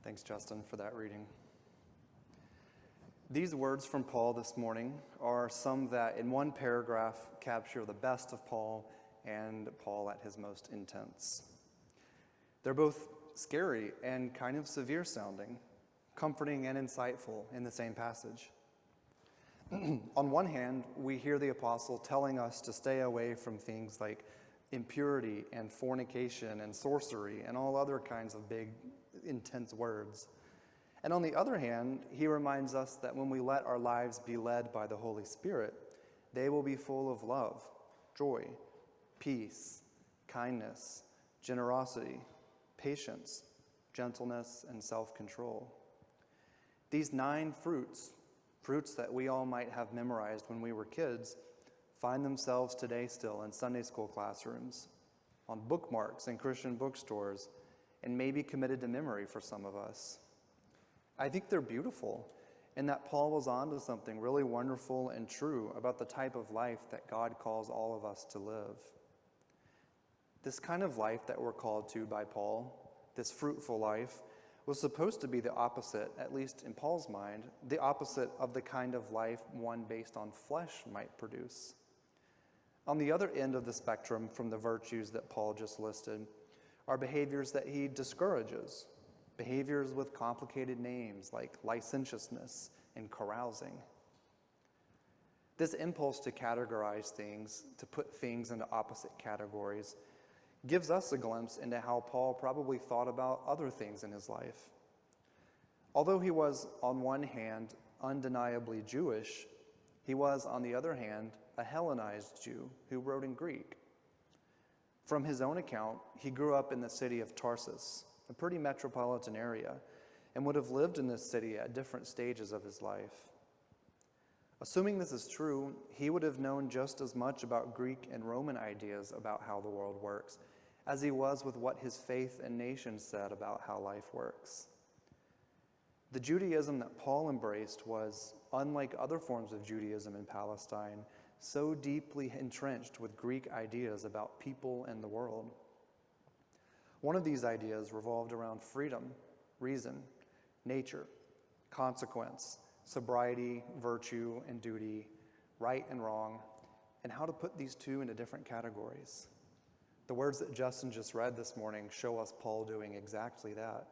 Thanks, Justin, for that reading. These words from Paul this morning are some that in one paragraph capture the best of Paul and Paul at his most intense. They're both scary and kind of severe sounding, comforting and insightful in the same passage. On one hand, we hear the apostle telling us to stay away from things like impurity and fornication and sorcery and all other kinds of big, intense words. And on the other hand, he reminds us that when we let our lives be led by the Holy Spirit, they will be full of love, joy, peace, kindness, generosity, patience, gentleness, and self-control. These 9 fruits that we all might have memorized when we were kids, find themselves today still in Sunday school classrooms, on bookmarks in Christian bookstores, and maybe committed to memory for some of us. I think they're beautiful in that Paul was onto something really wonderful and true about the type of life that God calls all of us to live. This kind of life that we're called to by Paul, this fruitful life, was supposed to be the opposite, at least in Paul's mind, the opposite of the kind of life one based on flesh might produce. On the other end of the spectrum from the virtues that Paul just listed are behaviors that he discourages, behaviors with complicated names like licentiousness and carousing. This impulse to categorize things, to put things into opposite categories, gives us a glimpse into how Paul probably thought about other things in his life. Although he was, on one hand, undeniably Jewish, he was, on the other hand, a Hellenized Jew who wrote in Greek. From his own account, he grew up in the city of Tarsus, a pretty metropolitan area, and would have lived in this city at different stages of his life. Assuming this is true, he would have known just as much about Greek and Roman ideas about how the world works as he was with what his faith and nation said about how life works. The Judaism that Paul embraced was, unlike other forms of Judaism in Palestine, so deeply entrenched with Greek ideas about people and the world. One of these ideas revolved around freedom, reason, nature, consequence, sobriety, virtue, and duty, right and wrong, and how to put these two into different categories. The words that Justin just read this morning show us Paul doing exactly that.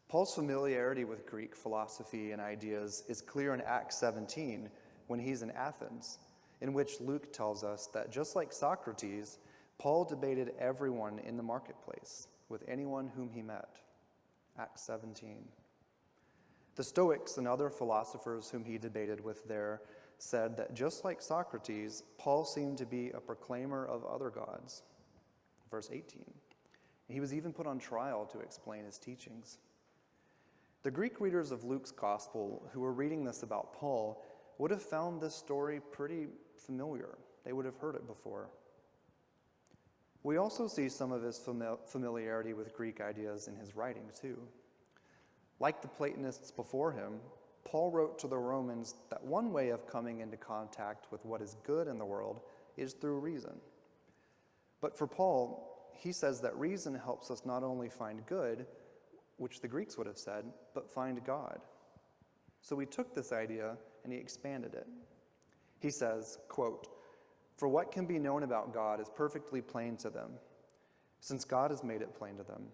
Paul's familiarity with Greek philosophy and ideas is clear in Acts 17 when he's in Athens, in which Luke tells us that just like Socrates, Paul debated everyone in the marketplace with anyone whom he met. Acts 17. The Stoics and other philosophers whom he debated with there said that just like Socrates, Paul seemed to be a proclaimer of other gods. Verse 18. He was even put on trial to explain his teachings. The Greek readers of Luke's gospel who were reading this about Paul would have found this story pretty familiar. They would have heard it before. We also see some of his familiarity with Greek ideas in his writing, too. Like the Platonists before him, Paul wrote to the Romans that one way of coming into contact with what is good in the world is through reason. But for Paul, he says that reason helps us not only find good, which the Greeks would have said, but find God. So he took this idea and he expanded it. He says, quote, "For what can be known about God is perfectly plain to them, since God has made it plain to them.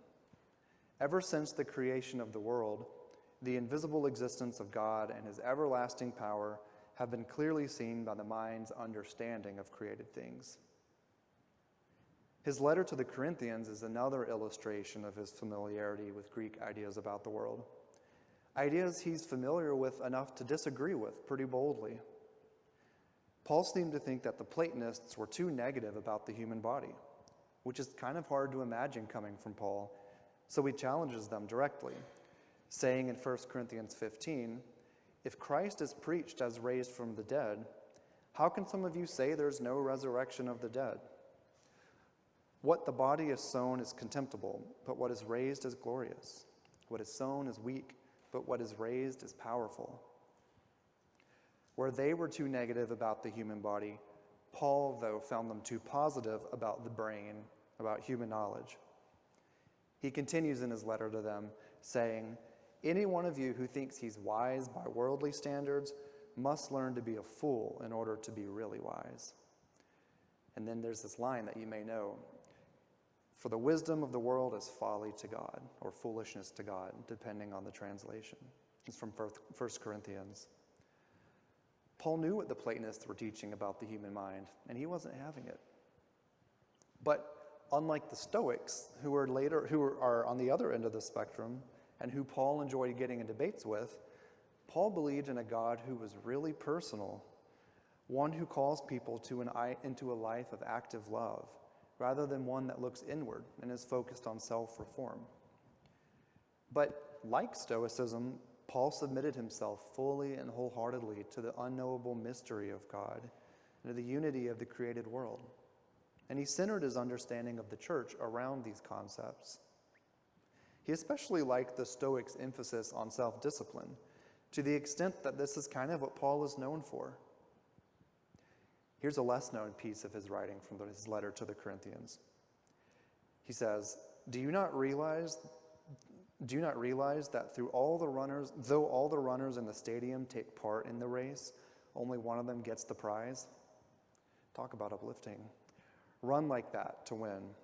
Ever since the creation of the world, the invisible existence of God and his everlasting power have been clearly seen by the mind's understanding of created things." His letter to the Corinthians is another illustration of his familiarity with Greek ideas about the world. Ideas he's familiar with enough to disagree with pretty boldly. Paul seemed to think that the Platonists were too negative about the human body, which is kind of hard to imagine coming from Paul, so he challenges them directly, saying in 1 Corinthians 15, "If Christ is preached as raised from the dead, how can some of you say there's no resurrection of the dead? What the body is sown is contemptible, but what is raised is glorious. What is sown is weak, but what is raised is powerful." Where they were too negative about the human body, Paul, though, found them too positive about the brain, about human knowledge. He continues in his letter to them, saying, "Any one of you who thinks he's wise by worldly standards must learn to be a fool in order to be really wise." And then there's this line that you may know, "For the wisdom of the world is folly to God," or foolishness to God, depending on the translation. It's from 1 Corinthians. Paul knew what the Platonists were teaching about the human mind, and he wasn't having it. But unlike the Stoics, who are on the other end of the spectrum, and who Paul enjoyed getting in debates with, Paul believed in a God who was really personal, one who calls people into a life of active love, rather than one that looks inward and is focused on self-reform. But like Stoicism, Paul submitted himself fully and wholeheartedly to the unknowable mystery of God and to the unity of the created world. And he centered his understanding of the church around these concepts. He especially liked the Stoics' emphasis on self-discipline, to the extent that this is kind of what Paul is known for. Here's a less known piece of his writing from his letter to the Corinthians. He says, Do you not realize that though all the runners in the stadium take part in the race, only one of them gets the prize? Talk about uplifting. Run like that to win.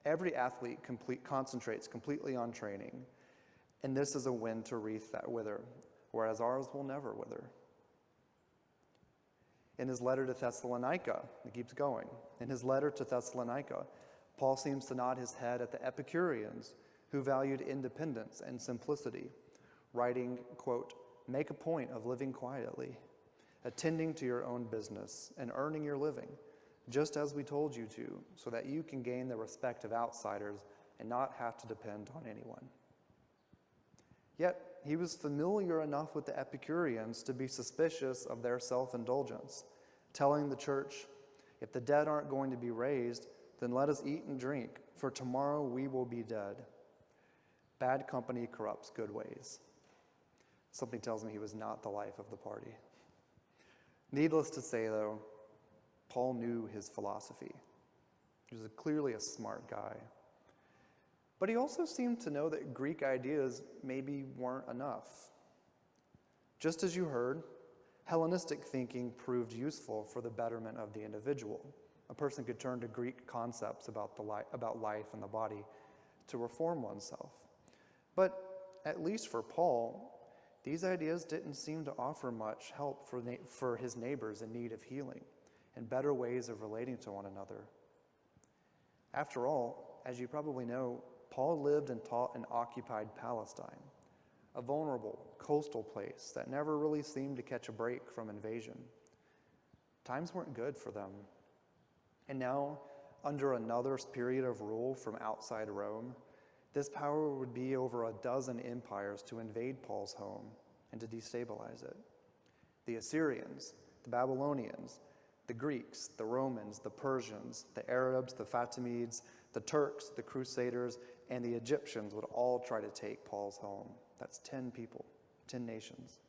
Every athlete concentrates completely on training, and this is a wind to wreath that wither, whereas ours will never wither. In his letter to Thessalonica, it keeps going. In his letter to Thessalonica, Paul seems to nod his head at the Epicureans, who valued independence and simplicity, writing, quote, "Make a point of living quietly, attending to your own business, and earning your living, just as we told you to, so that you can gain the respect of outsiders and not have to depend on anyone." Yet, he was familiar enough with the Epicureans to be suspicious of their self-indulgence, telling the church, "If the dead aren't going to be raised, then let us eat and drink, for tomorrow we will be dead. Bad company corrupts good ways." Something tells me he was not the life of the party. Needless to say, though, Paul knew his philosophy. He was clearly a smart guy. But he also seemed to know that Greek ideas maybe weren't enough. Just as you heard, Hellenistic thinking proved useful for the betterment of the individual. A person could turn to Greek concepts about life and the body to reform oneself. But at least for Paul, these ideas didn't seem to offer much help for his neighbors in need of healing and better ways of relating to one another. After all, as you probably know, Paul lived and taught in occupied Palestine, a vulnerable coastal place that never really seemed to catch a break from invasion. Times weren't good for them. And now, under another period of rule from outside Rome, this power would be over a dozen empires to invade Paul's home and to destabilize it. The Assyrians, the Babylonians, the Greeks, the Romans, the Persians, the Arabs, the Fatimids, the Turks, the Crusaders, and the Egyptians would all try to take Paul's home. That's 10 people, 10 nations.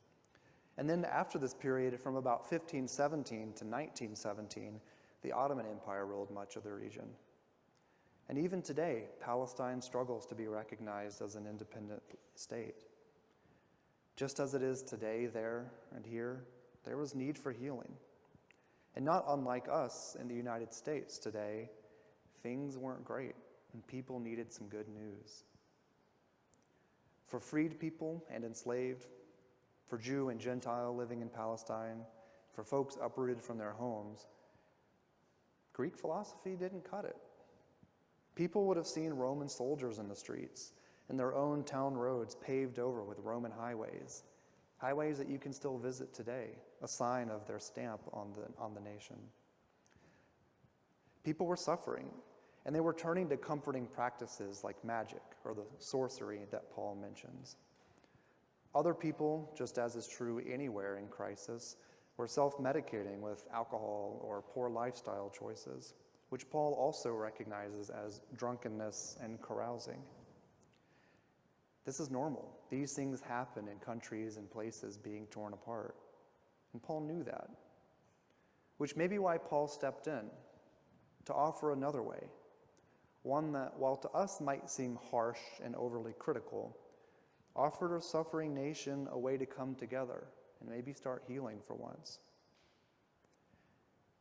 And then after this period, from about 1517 to 1917, the Ottoman Empire ruled much of the region. And even today, Palestine struggles to be recognized as an independent state. Just as it is today, there and here, there was need for healing. And not unlike us in the United States today, things weren't great, and people needed some good news. For freed people and enslaved, for Jew and Gentile living in Palestine, for folks uprooted from their homes, Greek philosophy didn't cut it. People would have seen Roman soldiers in the streets, and their own town roads paved over with Roman highways that you can still visit today, a sign of their stamp on the nation. People were suffering, and they were turning to comforting practices like magic or the sorcery that Paul mentions. Other people, just as is true anywhere in crisis, were self-medicating with alcohol or poor lifestyle choices, which Paul also recognizes as drunkenness and carousing. This is normal. These things happen in countries and places being torn apart. And Paul knew that, which may be why Paul stepped in to offer another way, one that, while to us might seem harsh and overly critical, offered a suffering nation a way to come together and maybe start healing for once.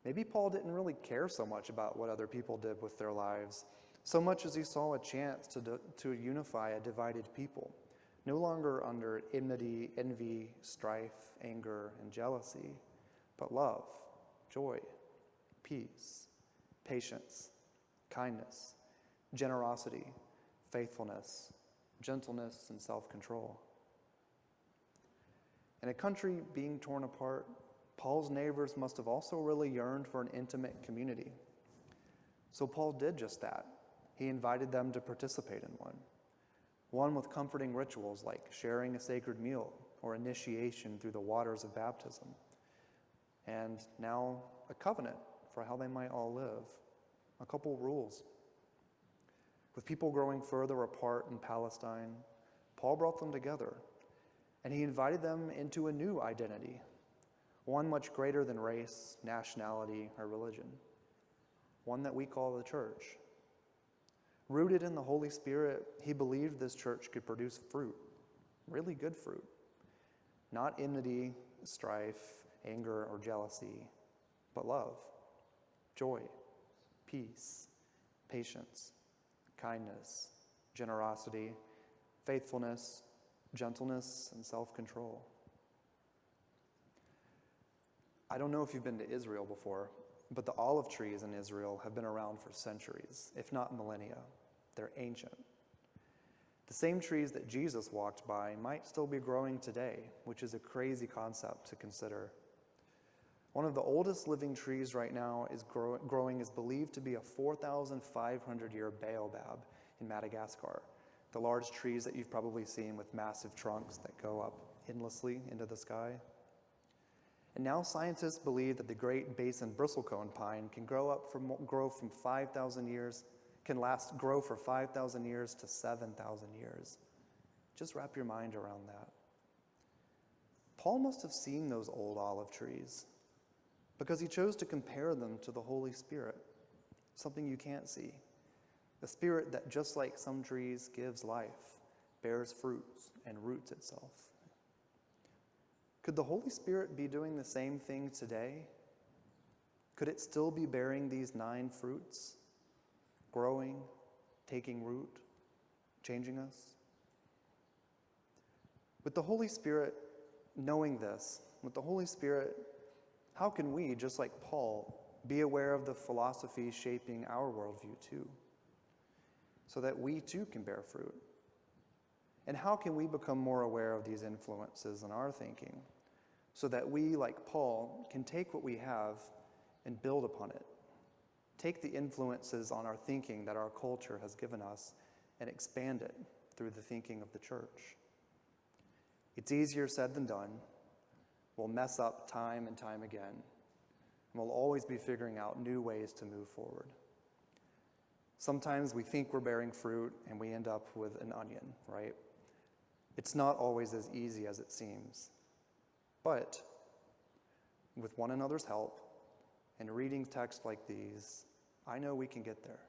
Maybe Paul didn't really care so much about what other people did with their lives, so much as he saw a chance to unify a divided people, no longer under enmity, envy, strife, anger, and jealousy, but love, joy, peace, patience, kindness, generosity, faithfulness, gentleness, and self-control. In a country being torn apart, Paul's neighbors must have also really yearned for an intimate community. So Paul did just that. He invited them to participate in one with comforting rituals like sharing a sacred meal or initiation through the waters of baptism, and now a covenant for how they might all live, a couple rules. With people growing further apart in Palestine, Paul brought them together, and he invited them into a new identity, one much greater than race, nationality, or religion, one that we call the church. Rooted in the Holy Spirit, he believed this church could produce fruit, really good fruit, not enmity, strife, anger, or jealousy, but love, joy, peace, patience, kindness, generosity, faithfulness, gentleness, and self-control. I don't know if you've been to Israel before, but the olive trees in Israel have been around for centuries, if not millennia. They're ancient. The same trees that Jesus walked by might still be growing today, which is a crazy concept to consider. One of the oldest living trees right now is growing is believed to be a 4,500-year baobab in Madagascar, the large trees that you've probably seen with massive trunks that go up endlessly into the sky. And now scientists believe that the Great Basin bristlecone pine can grow for 5,000 years to 7,000 years. Just wrap your mind around that. Paul must have seen those old olive trees because he chose to compare them to the Holy Spirit, something you can't see. The Spirit that, just like some trees, gives life, bears fruits, and roots itself. Could the Holy Spirit be doing the same thing today? Could it still be bearing these 9 fruits, growing, taking root, changing us? With the Holy Spirit knowing this, with the Holy Spirit, how can we, just like Paul, be aware of the philosophy shaping our worldview too, so that we too can bear fruit? And how can we become more aware of these influences in our thinking, so that we, like Paul, can take what we have and build upon it? Take the influences on our thinking that our culture has given us and expand it through the thinking of the church. It's easier said than done. We'll mess up time and time again, and we'll always be figuring out new ways to move forward. Sometimes we think we're bearing fruit and we end up with an onion, right? It's not always as easy as it seems. But with one another's help and reading texts like these, I know we can get there.